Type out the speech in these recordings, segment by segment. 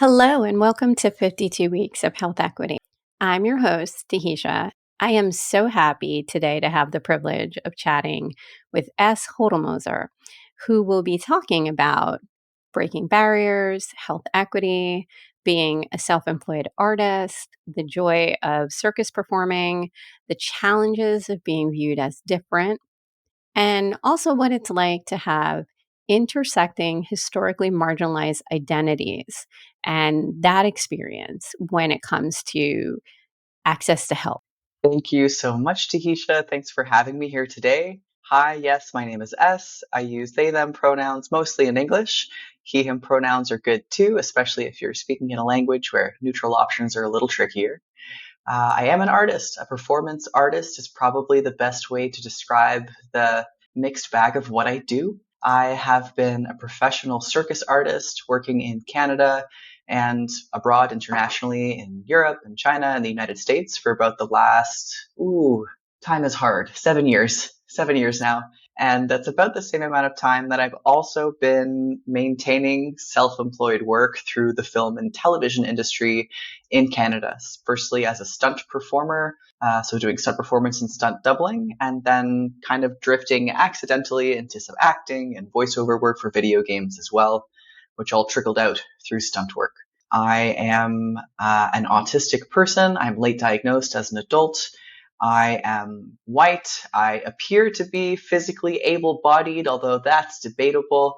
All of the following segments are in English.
Hello, and welcome to 52 Weeks of Health Equity. I'm your host, Tahisha. I am so happy today to have the privilege of chatting with Ess Hodlmoser, who will be talking about breaking barriers, health equity, being a self employed artist, the joy of circus performing, the challenges of being viewed as different, and also what it's like to have intersecting historically marginalized identities and that experience when it comes to access to health. Thank you so much, Tahisha. Thanks for having me here today. Hi, yes, my name is S. I use they, them pronouns mostly in English. He, him pronouns are good too, especially if you're speaking in a language where neutral options are a little trickier. I am an artist. A performance artist is probably the best way to describe the mixed bag of what I do. I have been a professional circus artist working in Canada and abroad internationally in Europe and China and the United States for about the last, time is hard, 7 years, 7 years now. And that's about the same amount of time that I've also been maintaining self-employed work through the film and television industry in Canada. Firstly, as a stunt performer, so doing stunt performance and stunt doubling, and then kind of drifting accidentally into some acting and voiceover work for video games as well, which all trickled out through stunt work. I am an autistic person. I'm late diagnosed as an adult. I am white. I appear to be physically able-bodied, although that's debatable,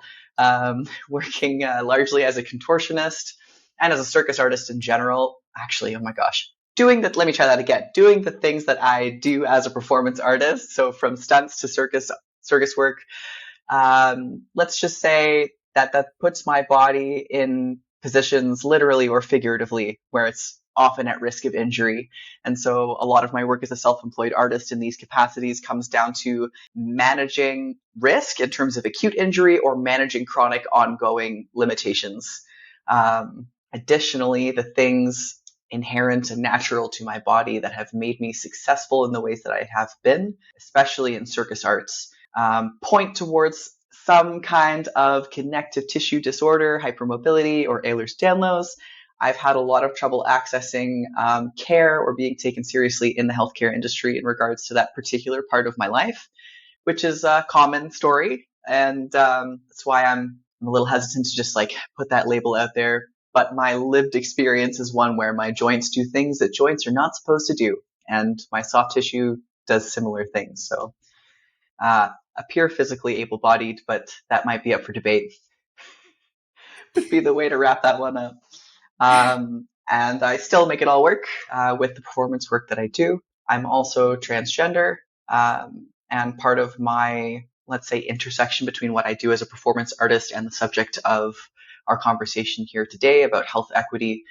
working largely as a contortionist and as a circus artist in general. Actually, oh my gosh. Let me try that again. Doing the things that I do as a performance artist, so from stunts to circus work, let's just say that puts my body in positions literally or figuratively where it's often at risk of injury. And so a lot of my work as a self-employed artist in these capacities comes down to managing risk in terms of acute injury or managing chronic ongoing limitations. Additionally, the things inherent and natural to my body that have made me successful in the ways that I have been, especially in circus arts, point towards some kind of connective tissue disorder, hypermobility, or Ehlers-Danlos. I've had a lot of trouble accessing care or being taken seriously in the healthcare industry in regards to that particular part of my life, which is a common story. And that's why I'm a little hesitant to just put that label out there. But my lived experience is one where my joints do things that joints are not supposed to do. And my soft tissue does similar things. So appear physically able-bodied, but that might be up for debate. Would be the way to wrap that one up. And I still make it all work with the performance work that I do. I'm also transgender, and part of my, let's say, intersection between what I do as a performance artist and the subject of our conversation here today about health equity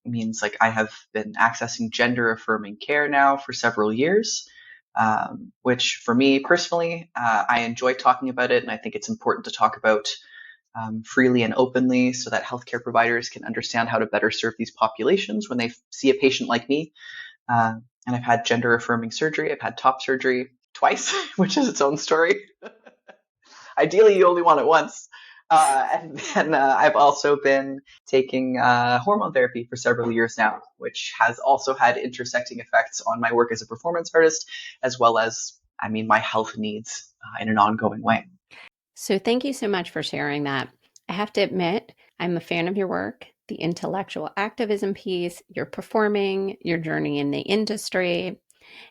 means I have been accessing gender affirming care now for several years, which for me personally, I enjoy talking about it, and I think it's important to talk about freely and openly so that healthcare providers can understand how to better serve these populations when they see a patient like me. And I've had gender affirming surgery. I've had top surgery twice, which is its own story. Ideally, you only want it once. And then I've also been taking hormone therapy for several years now, which has also had intersecting effects on my work as a performance artist, as well as, my health needs in an ongoing way. So, thank you so much for sharing that. I have to admit, I'm a fan of your work, the intellectual activism piece, your performing, your journey in the industry.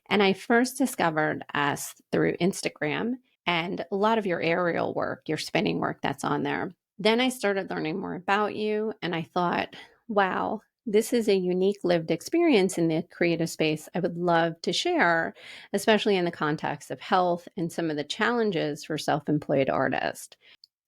And I first discovered us through Instagram and a lot of your aerial work, your spinning work that's on there. Then I started learning more about you, and I thought, wow, this is a unique lived experience in the creative space I would love to share, especially in the context of health and some of the challenges for self employed artists.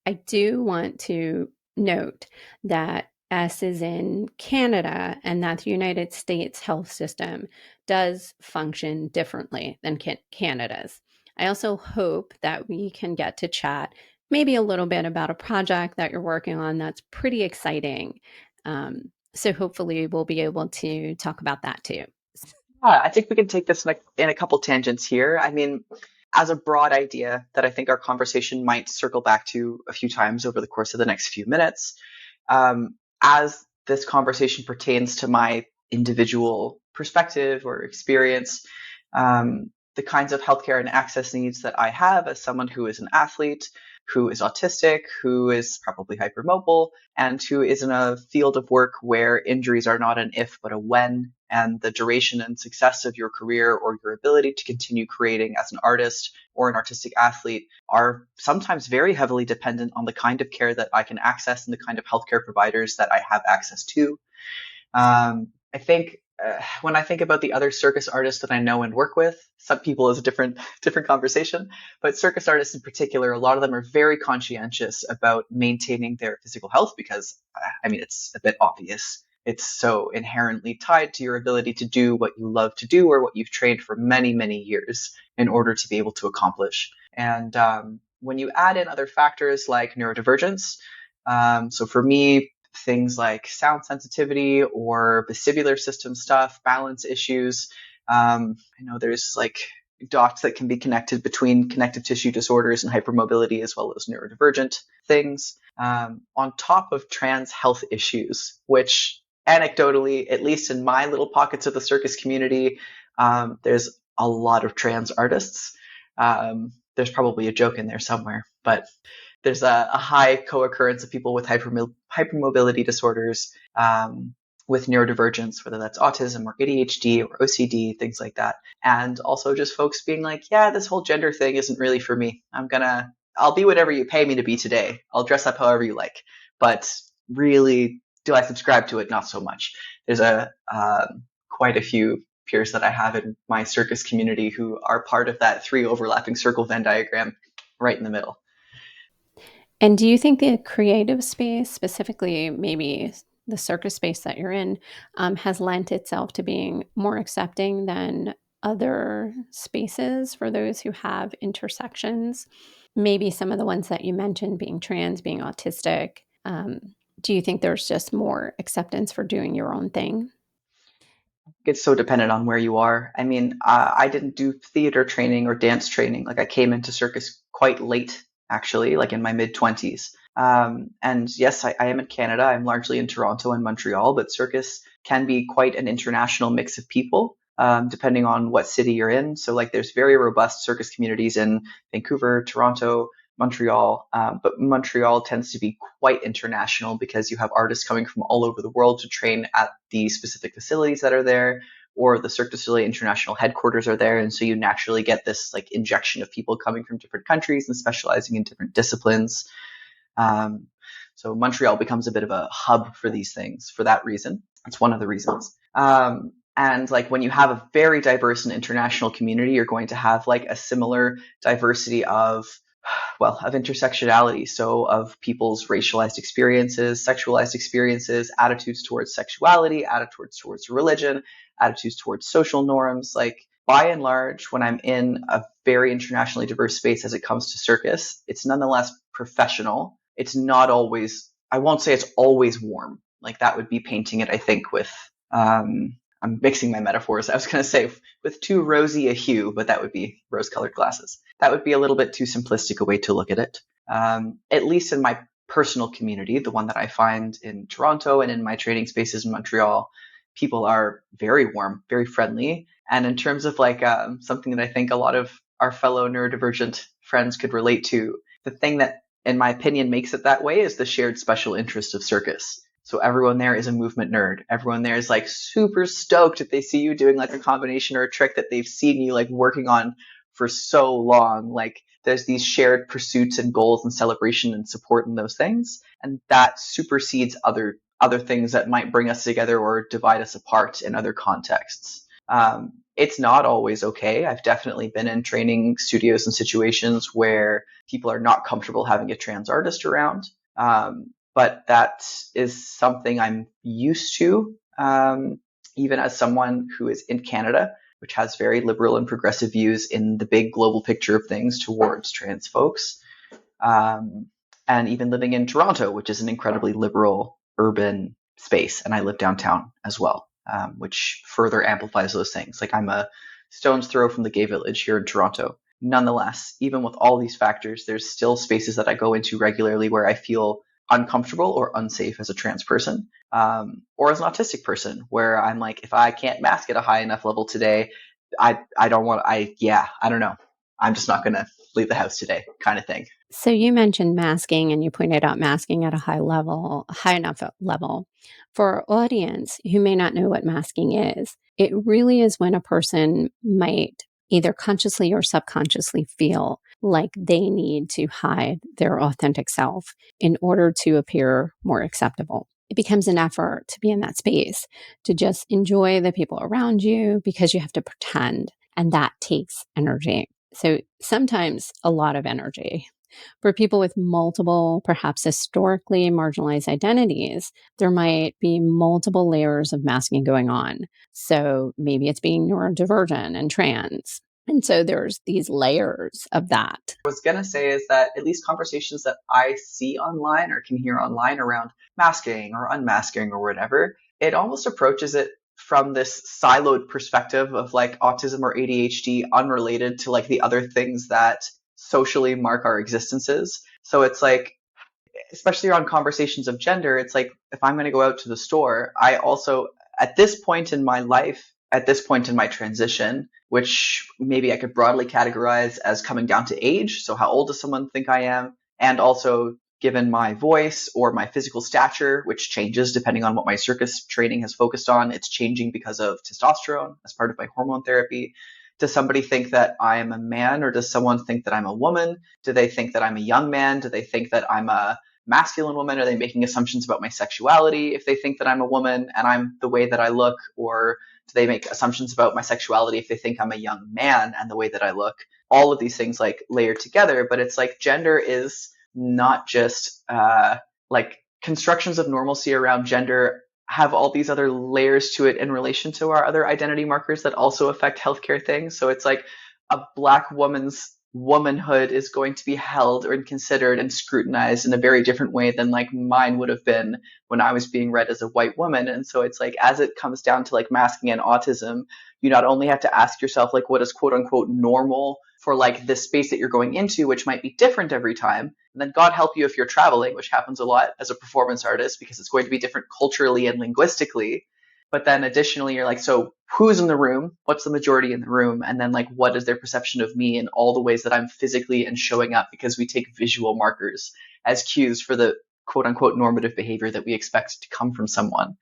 I do want to note that S is in Canada and that the United States health system does function differently than Canada's. I also hope that we can get to chat maybe a little bit about a project that you're working on that's pretty exciting. So hopefully we'll be able to talk about that too. I think we can take this in a couple tangents here. As a broad idea that I think our conversation might circle back to a few times over the course of the next few minutes, as this conversation pertains to my individual perspective or experience, the kinds of healthcare and access needs that I have as someone who is an athlete, who is autistic, who is probably hypermobile, and who is in a field of work where injuries are not an if but a when, and the duration and success of your career or your ability to continue creating as an artist or an artistic athlete are sometimes very heavily dependent on the kind of care that I can access and the kind of healthcare providers that I have access to. I think when I think about the other circus artists that I know and work with, some people is a different conversation, but circus artists in particular, a lot of them are very conscientious about maintaining their physical health because, I mean, it's a bit obvious. It's so inherently tied to your ability to do what you love to do or what you've trained for many, many years in order to be able to accomplish. And when you add in other factors like neurodivergence, so for me, things like sound sensitivity or vestibular system stuff, balance issues. I know there's like dots that can be connected between connective tissue disorders and hypermobility as well as neurodivergent things, on top of trans health issues, which anecdotally, at least in my little pockets of the circus community, there's a lot of trans artists. There's probably a joke in there somewhere, but there's a high co-occurrence of people with hypermobility disorders, with neurodivergence, whether that's autism or ADHD or OCD, things like that. And also just folks being like, yeah, this whole gender thing isn't really for me. I'll be whatever you pay me to be today. I'll dress up however you like. But really, do I subscribe to it? Not so much. There's quite a few peers that I have in my circus community who are part of that 3 overlapping circle Venn diagram right in the middle. And do you think the creative space, specifically maybe the circus space that you're in, has lent itself to being more accepting than other spaces for those who have intersections? Maybe some of the ones that you mentioned, being trans, being autistic. Do you think there's just more acceptance for doing your own thing? It's so dependent on where you are. I mean, I didn't do theater training or dance training. Like I came into circus quite late, actually, like in my mid 20s. And yes, I am in Canada. I'm largely in Toronto and Montreal, but circus can be quite an international mix of people, depending on what city you're in. So like there's very robust circus communities in Vancouver, Toronto, Montreal, but Montreal tends to be quite international because you have artists coming from all over the world to train at the specific facilities that are there, or the Cirque du Soleil international headquarters are there, and so you naturally get this like injection of people coming from different countries and specializing in different disciplines. So Montreal becomes a bit of a hub for these things for that reason. That's one of the reasons. And like when you have a very diverse and international community, you're going to have like a similar diversity of intersectionality. So of people's racialized experiences, sexualized experiences, attitudes towards sexuality, attitudes towards religion, attitudes towards social norms. Like by and large, when I'm in a very internationally diverse space as it comes to circus, it's nonetheless professional. It's not always, I won't say it's always warm. Like that would be painting it, I think, with, I'm mixing my metaphors. I was going to say with too rosy a hue, but that would be rose-colored glasses. That would be a little bit too simplistic a way to look at it. At least in my personal community, the one that I find in Toronto and in my training spaces in Montreal, people are very warm, very friendly. And in terms of like something that I think a lot of our fellow neurodivergent friends could relate to, the thing that, in my opinion, makes it that way is the shared special interest of circus. So everyone there is a movement nerd. Everyone there is like super stoked if they see you doing like a combination or a trick that they've seen you like working on for so long. Like there's these shared pursuits and goals and celebration and support in those things. And that supersedes other things that might bring us together or divide us apart in other contexts. It's not always okay. I've definitely been in training studios and situations where people are not comfortable having a trans artist around. But that is something I'm used to, even as someone who is in Canada, which has very liberal and progressive views in the big global picture of things towards trans folks. And even living in Toronto, which is an incredibly liberal urban space. And I live downtown as well, which further amplifies those things. Like I'm a stone's throw from the gay village here in Toronto. Nonetheless, even with all these factors, there's still spaces that I go into regularly where I feel uncomfortable or unsafe as a trans person, or as an autistic person, where I'm like, if I can't mask at a high enough level today, I don't want, I don't know. I'm just not going to leave the house today kind of thing. So you mentioned masking and you pointed out masking at a high level, high enough level. For our audience who may not know what masking is, it really is when a person might either consciously or subconsciously feel like they need to hide their authentic self in order to appear more acceptable. It becomes an effort to be in that space, to just enjoy the people around you because you have to pretend, and that takes energy. So sometimes a lot of energy. For people with multiple, perhaps historically marginalized identities, there might be multiple layers of masking going on. So maybe it's being neurodivergent and trans. And so there's these layers of that. I was going to say is that at least conversations that I see online or can hear online around masking or unmasking or whatever, it almost approaches it from this siloed perspective of like autism or ADHD unrelated to like the other things that socially mark our existences. So it's like, especially around conversations of gender, it's like if I'm going to go out to the store, I also, at this point in my life, at this point in my transition, which maybe I could broadly categorize as coming down to age. So, how old does someone think I am? And also, given my voice or my physical stature, which changes depending on what my circus training has focused on, it's changing because of testosterone as part of my hormone therapy. Does somebody think that I am a man, or does someone think that I'm a woman? Do they think that I'm a young man? Do they think that I'm a masculine woman? Are they making assumptions about my sexuality if they think that I'm a woman and I'm the way that I look? Or do they make assumptions about my sexuality if they think I'm a young man and the way that I look? All of these things like layered together, but it's like gender is not just like constructions of normalcy around gender have all these other layers to it in relation to our other identity markers that also affect healthcare things. So it's like a Black woman's womanhood is going to be held or considered and scrutinized in a very different way than like mine would have been when I was being read as a white woman. And so it's like, as it comes down to like masking and autism, you not only have to ask yourself like, what is quote unquote normal for like this space that you're going into, which might be different every time. And then God help you if you're traveling, which happens a lot as a performance artist because it's going to be different culturally and linguistically. But then additionally, you're like, so who's in the room? What's the majority in the room? And then like, what is their perception of me and all the ways that I'm physically and showing up, because we take visual markers as cues for the quote unquote normative behavior that we expect to come from someone.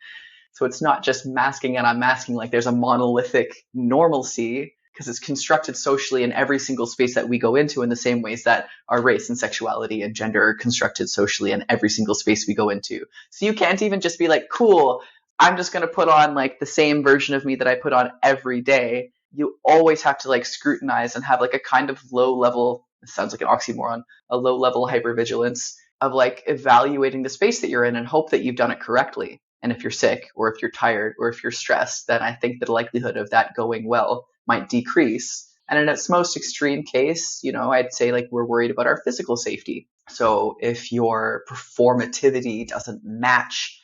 So it's not just masking and unmasking, like there's a monolithic normalcy because it's constructed socially in every single space that we go into, in the same ways that our race and sexuality and gender are constructed socially in every single space we go into. So you can't even just be like, cool, I'm just going to put on like the same version of me that I put on every day. You always have to like scrutinize and have like a kind of low level, it sounds like an oxymoron, a low level hypervigilance of like evaluating the space that you're in and hope that you've done it correctly. And if you're sick or if you're tired or if you're stressed, then I think the likelihood of that going well might decrease. And in its most extreme case, you know, I'd say like we're worried about our physical safety. So if your performativity doesn't match,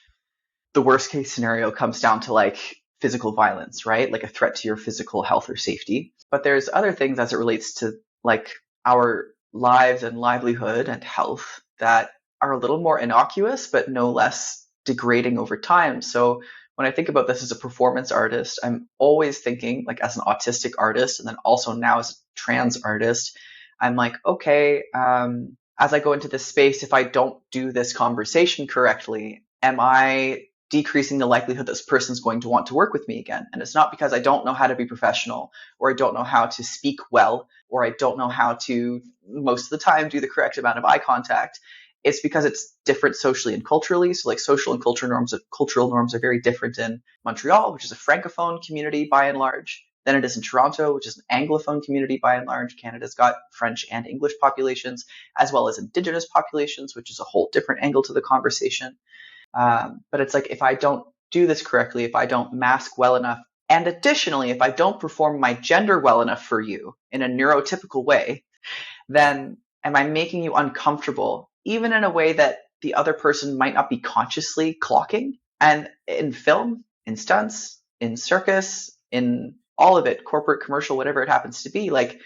the worst case scenario comes down to like physical violence, right? Like a threat to your physical health or safety. But there's other things as it relates to like our lives and livelihood and health that are a little more innocuous, but no less degrading over time. So when I think about this as a performance artist, I'm always thinking like as an autistic artist, and then also now as a trans artist, I'm like, okay, as I go into this space, if I don't do this conversation correctly, am I decreasing the likelihood this person's going to want to work with me again? And it's not because I don't know how to be professional, or I don't know how to speak well, or I don't know how to, most of the time, do the correct amount of eye contact. It's because it's different socially and culturally. So like social and cultural norms are very different in Montreal, which is a francophone community by and large, than it is in Toronto, which is an anglophone community by and large. Canada's got French and English populations, as well as Indigenous populations, which is a whole different angle to the conversation. But it's like, if I don't do this correctly, if I don't mask well enough, and additionally, if I don't perform my gender well enough for you in a neurotypical way, then am I making you uncomfortable, even in a way that the other person might not be consciously clocking? And in film, in stunts, in circus, in all of it, corporate, commercial, whatever it happens to be, like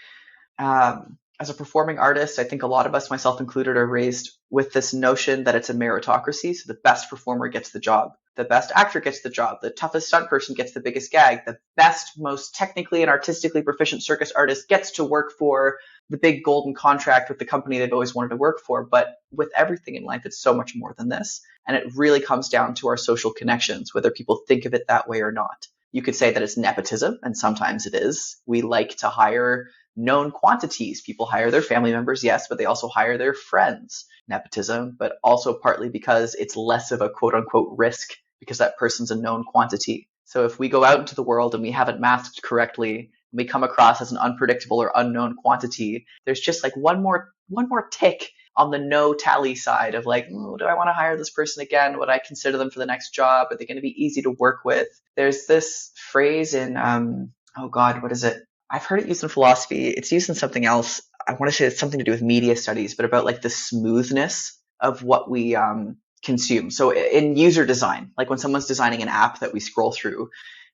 as a performing artist, I think a lot of us, myself included, are raised with this notion that it's a meritocracy. So the best performer gets the job. The best actor gets the job. The toughest stunt person gets the biggest gag. The best, most technically and artistically proficient circus artist gets to work for the big golden contract with the company they've always wanted to work for. But with everything in life, it's so much more than this. And it really comes down to our social connections, whether people think of it that way or not. You could say that it's nepotism, and sometimes it is. We like to hire known quantities. People hire their family members, yes, but they also hire their friends. Nepotism, but also partly because it's less of a quote unquote risk because that person's a known quantity. So if we go out into the world and we haven't masked correctly, we come across as an unpredictable or unknown quantity, there's just like one more tick on the no tally side of like, do I want to hire this person again? Would I consider them for the next job? Are they going to be easy to work with? There's this phrase in, oh God, what is it? I've heard it used in philosophy. It's used in something else. I want to say it's something to do with media studies, but about like the smoothness of what we consume. So in user design, like when someone's designing an app that we scroll through,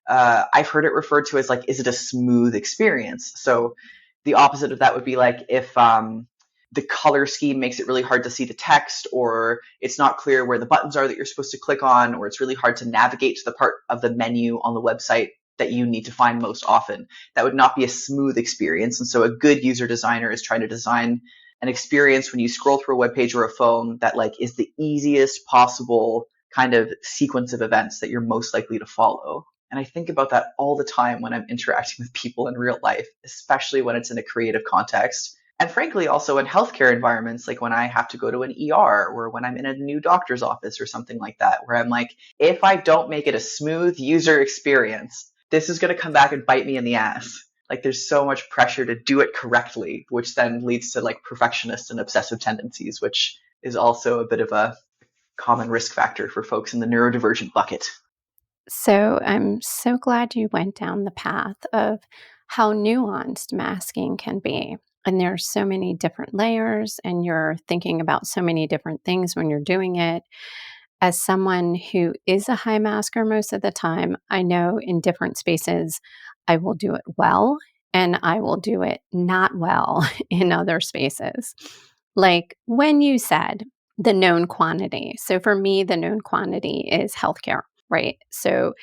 I've heard it referred to as like, is it a smooth experience? So the opposite of that would be like if the color scheme makes it really hard to see the text, or it's not clear where the buttons are that you're supposed to click on, or it's really hard to navigate to the part of the menu on the website that you need to find most often. That would not be a smooth experience. And so a good user designer is trying to design an experience when you scroll through a web page or a phone that like is the easiest possible kind of sequence of events that you're most likely to follow. And I think about that all the time when I'm interacting with people in real life, especially when it's in a creative context. And frankly, also in healthcare environments, like when I have to go to an ER or when I'm in a new doctor's office or something like that, where I'm like, if I don't make it a smooth user experience, this is going to come back and bite me in the ass. Like there's so much pressure to do it correctly, which then leads to like perfectionist and obsessive tendencies, which is also a bit of a common risk factor for folks in the neurodivergent bucket. So I'm so glad you went down the path of how nuanced masking can be. And there's so many different layers, and you're thinking about so many different things when you're doing it. As someone who is a high masker most of the time, I know in different spaces I will do it well and I will do it not well in other spaces. Like when you said the known quantity. So for me, the known quantity is healthcare, right? So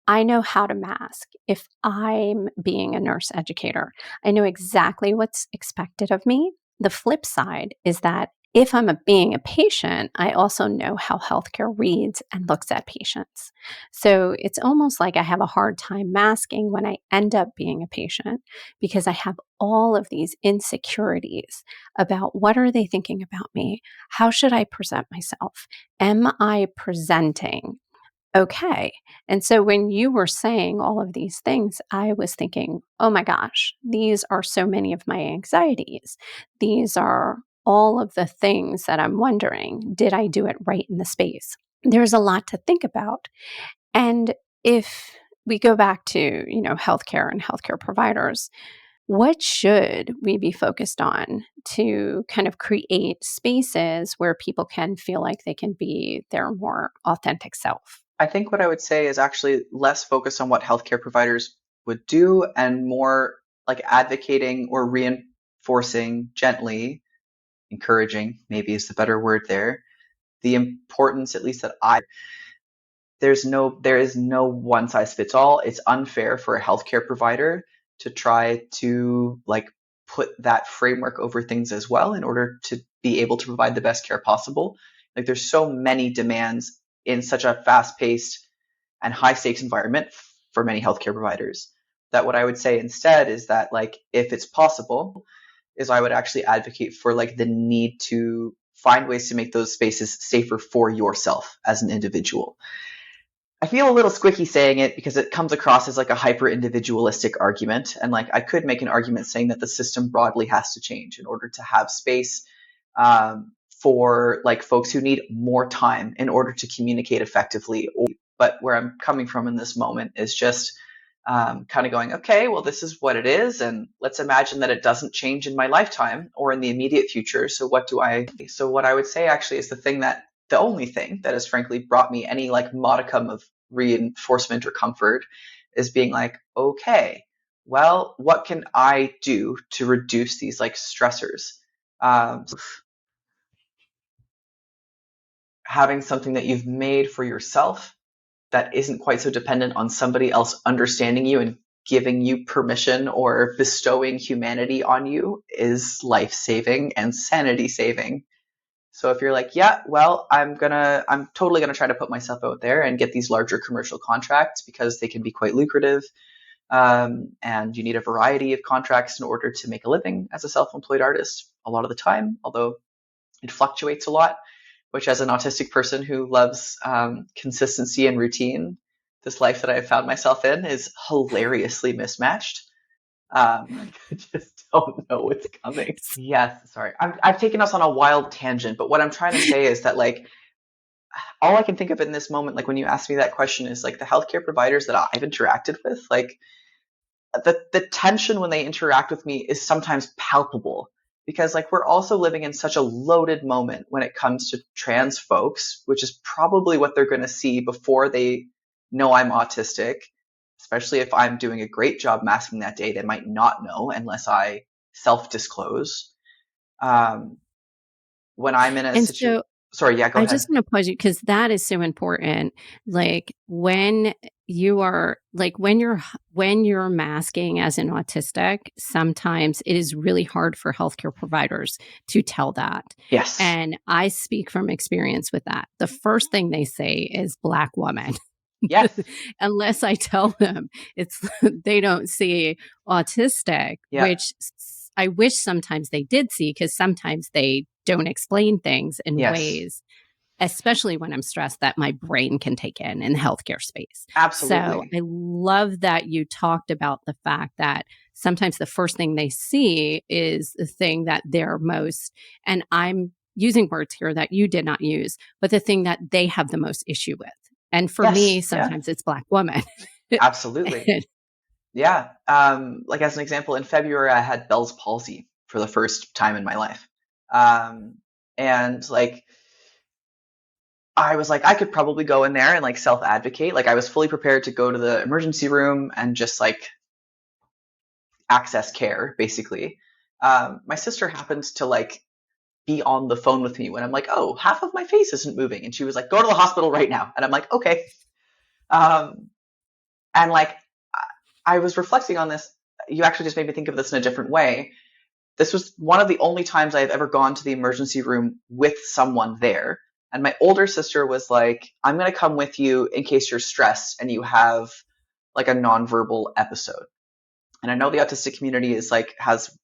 I know how to mask. If I'm being a nurse educator, I know exactly what's expected of me. The flip side is that if being a patient, I also know how healthcare reads and looks at patients. So it's almost like I have a hard time masking when I end up being a patient because I have all of these insecurities about what are they thinking about me? How should I present myself? Am I presenting okay? And so when you were saying all of these things, I was thinking, oh my gosh, these are so many of my anxieties. These are all of the things that I'm wondering, did I do it right in the space? There's a lot to think about. And if we go back to, healthcare and healthcare providers, what should we be focused on to kind of create spaces where people can feel like they can be their more authentic self? I think what I would say is actually less focused on what healthcare providers would do and more like advocating or reinforcing gently, encouraging, maybe is the better word there, the importance, at least that there is no one size fits all. It's unfair for a healthcare provider to try to like put that framework over things as well in order to be able to provide the best care possible. Like there's so many demands in such a fast-paced and high-stakes environment for many healthcare providers that what I would say instead is that like if it's possible is I would actually advocate for like the need to find ways to make those spaces safer for yourself as an individual. I feel a little squicky saying it because it comes across as like a hyper individualistic argument. And like I could make an argument saying that the system broadly has to change in order to have space for like folks who need more time in order to communicate effectively. But where I'm coming from in this moment is just kind of going, okay, well, this is what it is. And let's imagine that it doesn't change in my lifetime or in the immediate future. So what I would say actually is the only thing that has frankly brought me any like modicum of reinforcement or comfort is being like, okay, well, what can I do to reduce these like stressors? So having something that you've made for yourself that isn't quite so dependent on somebody else understanding you and giving you permission or bestowing humanity on you is life saving and sanity saving. So if you're like, yeah, well, I'm totally gonna try to put myself out there and get these larger commercial contracts because they can be quite lucrative, and you need a variety of contracts in order to make a living as a self-employed artist a lot of the time, although it fluctuates a lot, which as an autistic person who loves consistency and routine, this life that I've found myself in is hilariously mismatched. I just don't know what's coming. Yes, sorry. I've taken us on a wild tangent, but what I'm trying to say is that like all I can think of in this moment, like when you asked me that question, is like the healthcare providers that I've interacted with, like the tension when they interact with me is sometimes palpable because like we're also living in such a loaded moment when it comes to trans folks, which is probably what they're going to see before they know I'm autistic, especially if I'm doing a great job masking that day. They might not know unless I self-disclose. When I'm in a And situation, so sorry, yeah, go I ahead. just want to pause you because that is so important. Like when you are like when you're masking as an autistic, sometimes it is really hard for healthcare providers to tell that. Yes, And I speak from experience with that. The first thing they say is black woman. yes, Unless I tell them it's they don't see autistic, yeah, which I wish sometimes they did see because sometimes they don't explain things in yes, ways, especially when I'm stressed, that my brain can take in the healthcare space. So absolutely. I love that you talked about the fact that sometimes the first thing they see is the thing that they're most, and I'm using words here that you did not use, but the thing that they have the most issue with. And for me, Yes, yeah, sometimes it's black woman. absolutely. And Yeah. Like as an example, in February, I had Bell's palsy for the first time in my life. Um, and like, I was like, I could probably go in there and like self advocate. Like, I was fully prepared to go to the emergency room and just like access care, basically. My sister happened to like be on the phone with me when I'm like, oh, half of my face isn't moving. And she was like, go to the hospital right now. And I'm like, okay. Um, and like, I was reflecting on this. You actually just made me think of this in a different way. This was one of the only times I've ever gone to the emergency room with someone there. And my older sister was like, I'm going to come with you in case you're stressed and you have like a nonverbal episode. And I know the autistic community is like, has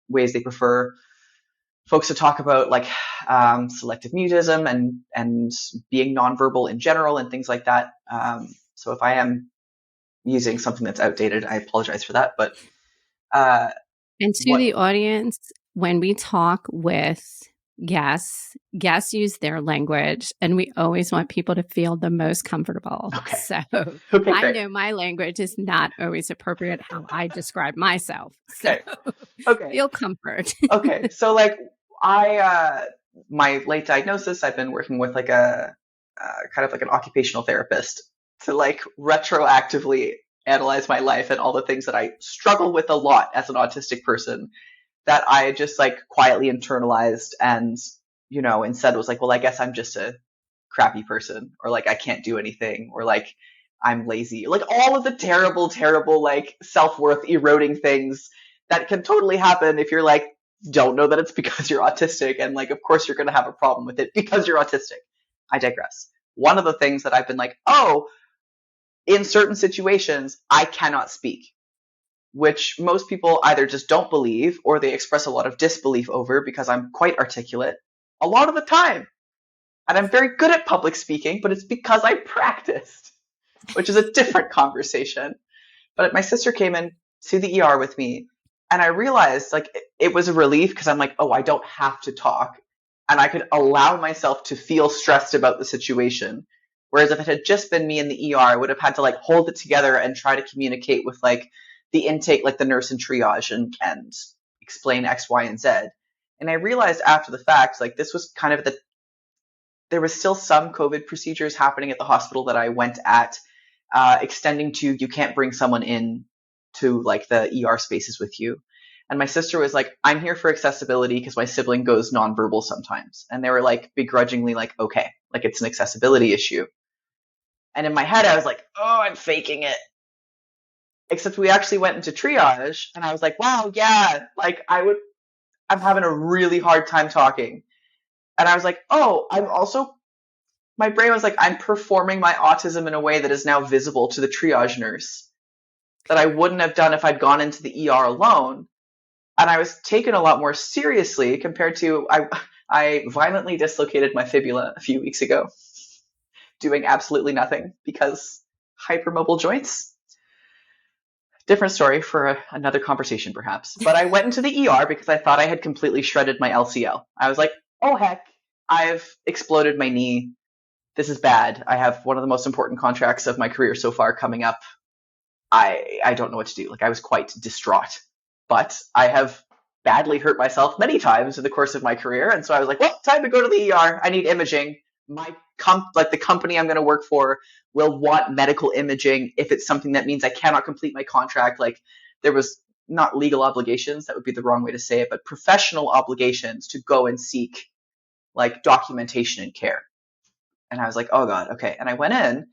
ways they prefer folks to talk about like selective mutism and being nonverbal in general and things like that. So if I am using something that's outdated, I apologize for that. But uh, And to what? the audience, when we talk with guests use their language, and we always want people to feel the most comfortable. Okay. So Okay, I great. know my language is not always appropriate how I describe myself. So Okay. Okay. feel comfort. Okay. So like I my late diagnosis, I've been working with like a kind of like an occupational therapist to like retroactively analyze my life and all the things that I struggle with a lot as an autistic person that I just like quietly internalized and instead was like, well, I guess I'm just a crappy person or like I can't do anything or like I'm lazy. Like all of the terrible, terrible like self-worth eroding things that can totally happen if you're like don't know that it's because you're autistic and like of course you're going to have a problem with it because you're autistic. I digress. One of the things that I've been like, "Oh, in certain situations I cannot speak." Which most people either just don't believe or they express a lot of disbelief over because I'm quite articulate a lot of the time. And I'm very good at public speaking, but it's because I practiced, which is a different conversation. But my sister came in to the ER with me, and I realized like it was a relief because I'm like, oh, I don't have to talk, and I could allow myself to feel stressed about the situation. Whereas if it had just been me in the ER, I would have had to like hold it together and try to communicate with like the intake, like the nurse in triage, and explain X, Y, and Z. And I realized after the fact, like this was kind of there was still some COVID procedures happening at the hospital that I went at, extending to you can't bring someone in to like the ER spaces with you. And my sister was like, I'm here for accessibility because my sibling goes nonverbal sometimes. And they were like begrudgingly like, okay, like it's an accessibility issue. And in my head, I was like, oh, I'm faking it. Except we actually went into triage and I was like, wow, yeah, like I'm having a really hard time talking. And I was like, oh, my brain was like, I'm performing my autism in a way that is now visible to the triage nurse that I wouldn't have done if I'd gone into the ER alone. And I was taken a lot more seriously compared to I violently dislocated my fibula a few weeks ago, doing absolutely nothing because hypermobile joints. Different story for another conversation, perhaps. But I went into the ER because I thought I had completely shredded my LCL. I was like, oh heck, I've exploded my knee. This is bad. I have one of the most important contracts of my career so far coming up. I don't know what to do. Like I was quite distraught. But I have badly hurt myself many times in the course of my career, and so I was like, well, time to go to the ER. I need imaging. The company I'm going to work for will want medical imaging if it's something that means I cannot complete my contract. Like there was not legal obligations, that would be the wrong way to say it, but professional obligations to go and seek like documentation and care. And I was like, oh God, okay. And I went in,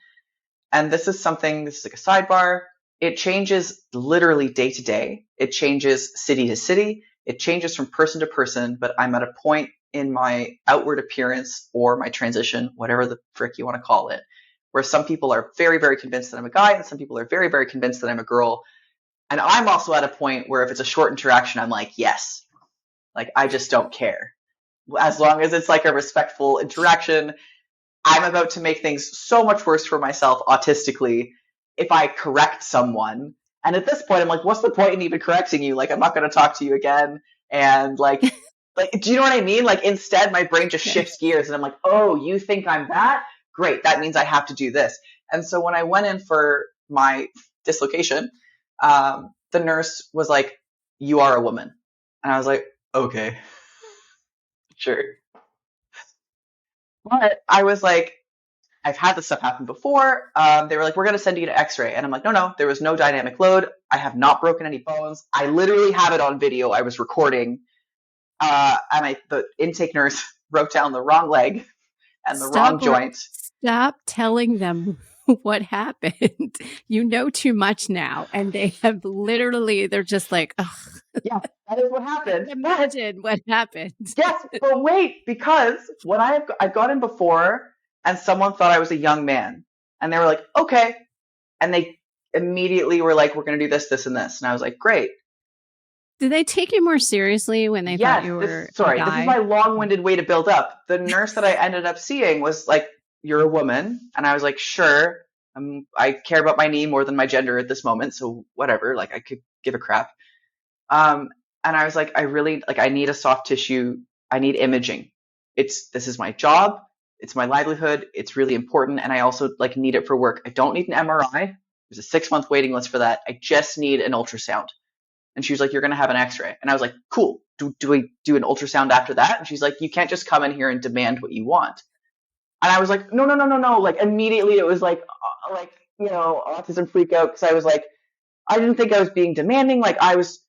and this is like a sidebar. It changes literally day to day. It changes city to city. It changes from person to person, but I'm at a point in my outward appearance or my transition, whatever the frick you want to call it, where some people are very, very convinced that I'm a guy and some people are very, very convinced that I'm a girl. And I'm also at a point where if it's a short interaction, I'm like, yes, like I just don't care. As long as it's like a respectful interaction, I'm about to make things so much worse for myself autistically if I correct someone. And at this point, I'm like, what's the point in even correcting you? Like, I'm not going to talk to you again. And do you know what I mean? Like, instead, my brain just shifts gears and I'm like, oh, you think I'm that? Great. That means I have to do this. And so when I went in for my dislocation, the nurse was like, you are a woman. And I was like, okay, sure. But I was like, I've had this stuff happen before. They were like, we're going to send you to x-ray. And I'm like, no, there was no dynamic load. I have not broken any bones. I literally have it on video. I was recording. And the intake nurse wrote down the wrong leg and the wrong joint. Stop telling them what happened. You know too much now. And they have literally, they're just like, ugh. Yeah, that is what happened. Imagine what happened. Yes, but wait, because when I've got in before and someone thought I was a young man and they were like, okay. And they immediately were like, we're going to do this, this, and this. And I was like, great. Did they take you more seriously when they thought you were this is my long-winded way to build up. The nurse that I ended up seeing was like, you're a woman. And I was like, sure. I care about my knee more than my gender at this moment. So whatever, like I could give a crap. And I was like, I need a soft tissue. I need imaging. This is my job. It's my livelihood. It's really important. And I also like need it for work. I don't need an MRI. There's a 6-month waiting list for that. I just need an ultrasound. And she was like, you're going to have an x-ray. And I was like, cool. Do we do an ultrasound after that? And she's like, you can't just come in here and demand what you want. And I was like, no. Like immediately it was like, autism freak out. Cause I was like, I didn't think I was being demanding. Like I was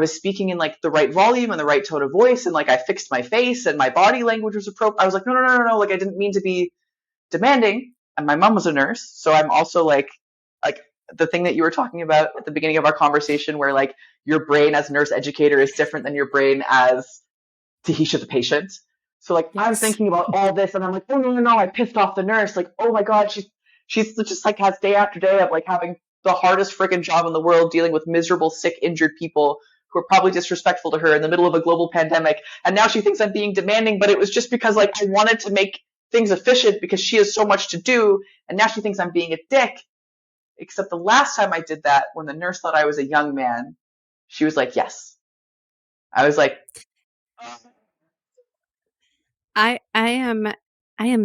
speaking in like the right volume and the right tone of voice. And like I fixed my face and my body language was appropriate. I was like, no. Like I didn't mean to be demanding. And my mom was a nurse. So I'm also like the thing that you were talking about at the beginning of our conversation where like your brain as nurse educator is different than your brain as Tahisha the patient. So like yes. I'm thinking about all this and I'm like, oh no, I pissed off the nurse. Like, oh my God, she's just like has day after day of like having the hardest freaking job in the world dealing with miserable, sick, injured people who are probably disrespectful to her in the middle of a global pandemic. And now she thinks I'm being demanding, but it was just because like I wanted to make things efficient because she has so much to do. And now she thinks I'm being a dick. Except the last time I did that, when the nurse thought I was a young man, she was like, yes. I was like, I am I am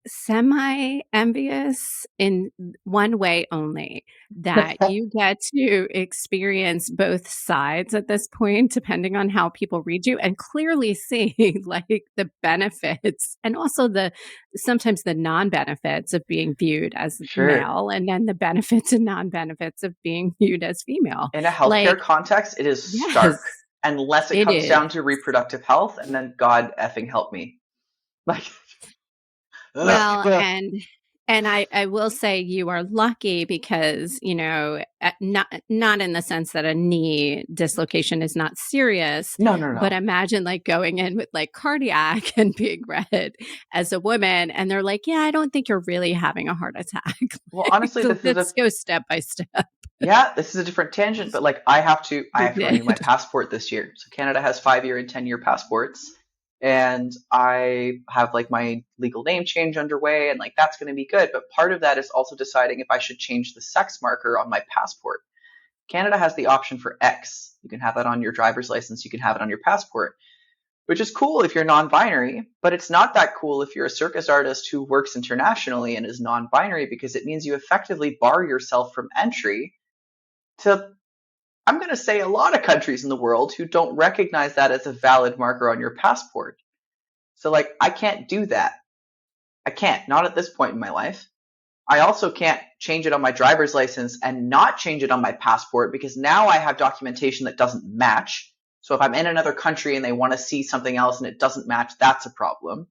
semi envious in one way only, that you get to experience both sides at this point, depending on how people read you, and clearly see like the benefits and also the sometimes the non benefits of being viewed as Sure. male, and then the benefits and non benefits of being viewed as female. In a healthcare Like, context, it is yes, stark unless it it comes is. down to reproductive health, and then God effing help me. Like, Well, ugh. and I will say you are lucky because, you know, not in the sense that a knee dislocation is not serious, No, no, but no. imagine like going in with like cardiac and being read as a woman, and they're like, "Yeah, I don't think you're really having a heart attack." Well, Like, honestly, so this is let's a go step by step. yeah, this is a different tangent, but like I You have to renew my did. passport this year. So Canada has 5 year and 10 year passports, and I have like my legal name change underway, and like that's going to be good. But part of that is also deciding if I should change the sex marker on my passport. Canada has the option for X. You can have that on your driver's license. You can have it on your passport, which is cool if you're non-binary, but it's not that cool if you're a circus artist who works internationally and is non-binary because it means you effectively bar yourself from entry to, I'm going to say, a lot of countries in the world who don't recognize that as a valid marker on your passport. So, like, I can't do that. I can't, not at this point in my life. I also can't change it on my driver's license and not change it on my passport because now I have documentation that doesn't match. So if I'm in another country and they want to see something else and it doesn't match, that's a problem.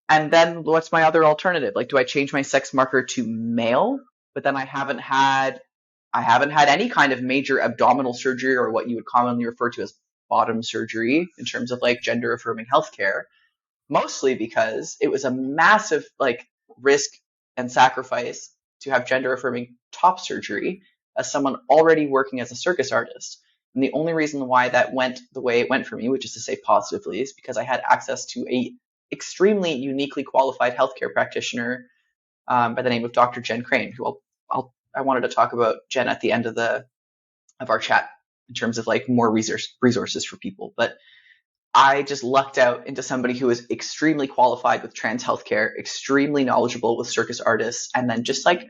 And then what's my other alternative? Like, do I change my sex marker to male? But then I haven't had any kind of major abdominal surgery or what you would commonly refer to as bottom surgery in terms of like gender affirming healthcare, mostly because it was a massive like risk and sacrifice to have gender affirming top surgery as someone already working as a circus artist. And the only reason why that went the way it went for me, which is to say positively, is because I had access to a extremely uniquely qualified healthcare practitioner by the name of Dr. Jen Crane, who I wanted to talk about Jen at the end of our chat in terms of like more resources for people. But I just lucked out into somebody who is extremely qualified with trans healthcare, extremely knowledgeable with circus artists, and then just like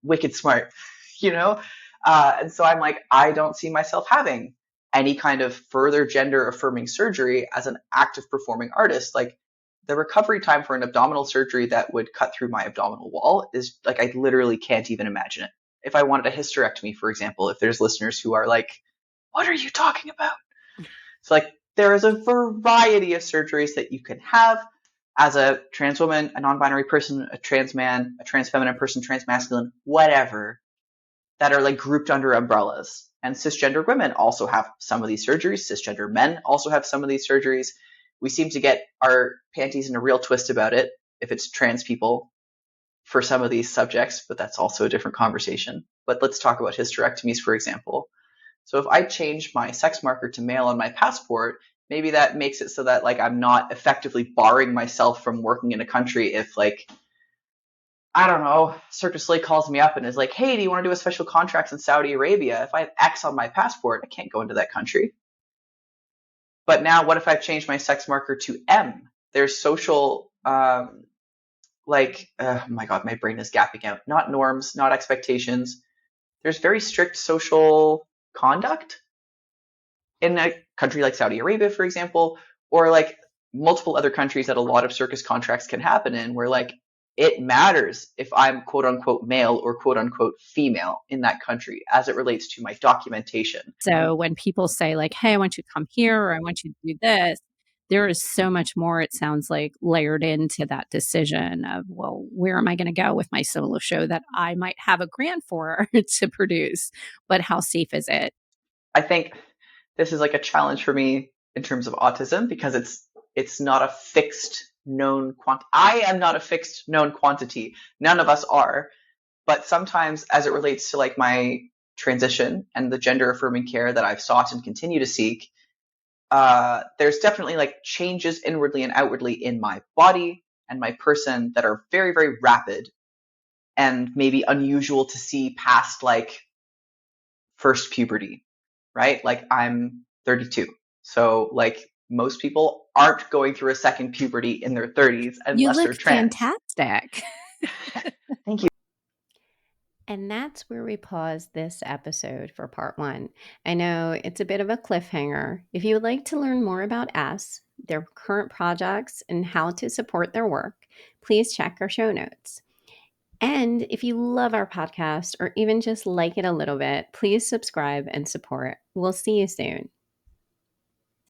wicked smart, you know? And so I'm like, I don't see myself having any kind of further gender affirming surgery as an active performing artist. Like, the recovery time for an abdominal surgery that would cut through my abdominal wall is like, I literally can't even imagine it. If I wanted a hysterectomy, for example, if there's listeners who are like, what are you talking about? So, like, there is a variety of surgeries that you can have as a trans woman, a non binary person, a trans man, a trans feminine person, trans masculine, whatever, that are like grouped under umbrellas. And cisgender women also have some of these surgeries. Cisgender men also have some of these surgeries. We seem to get our panties in a real twist about it if it's trans people for some of these subjects, but that's also a different conversation. But let's talk about hysterectomies, for example. So if I change my sex marker to male on my passport, maybe that makes it so that like I'm not effectively barring myself from working in a country if like, I don't know, Circus Slay calls me up and is like, hey, do you want to do a special contract in Saudi Arabia? If I have X on my passport, I can't go into that country. But now what if I've changed my sex marker to M? There's social, oh my God, my brain is gapping out. Not norms, not expectations. There's very strict social conduct in a country like Saudi Arabia, for example, or like multiple other countries that a lot of circus contracts can happen in, where like it matters if I'm quote unquote male or quote unquote female in that country as it relates to my documentation. So when people say like, "Hey, I want you to come here," or "I want you to do this," there is so much more, it sounds like, layered into that decision of, well, where am I going to go with my solo show that I might have a grant for to produce, but how safe is it? I think this is like a challenge for me in terms of autism because it's not a fixed known I am not a fixed known quantity. None of us are. But sometimes as it relates to like my transition and the gender affirming care that I've sought and continue to seek, there's definitely like changes inwardly and outwardly in my body and my person that are very, very rapid and maybe unusual to see past like first puberty, right? Like, I'm 32. So like most people aren't going through a second puberty in their 30s You unless look they're trans. fantastic. Thank you. And that's where we pause this episode for part one. I know it's a bit of a cliffhanger. If you would like to learn more about Ess, their current projects, and how to support their work, please check our show notes. And if you love our podcast or even just like it a little bit, please subscribe and support. We'll see you soon.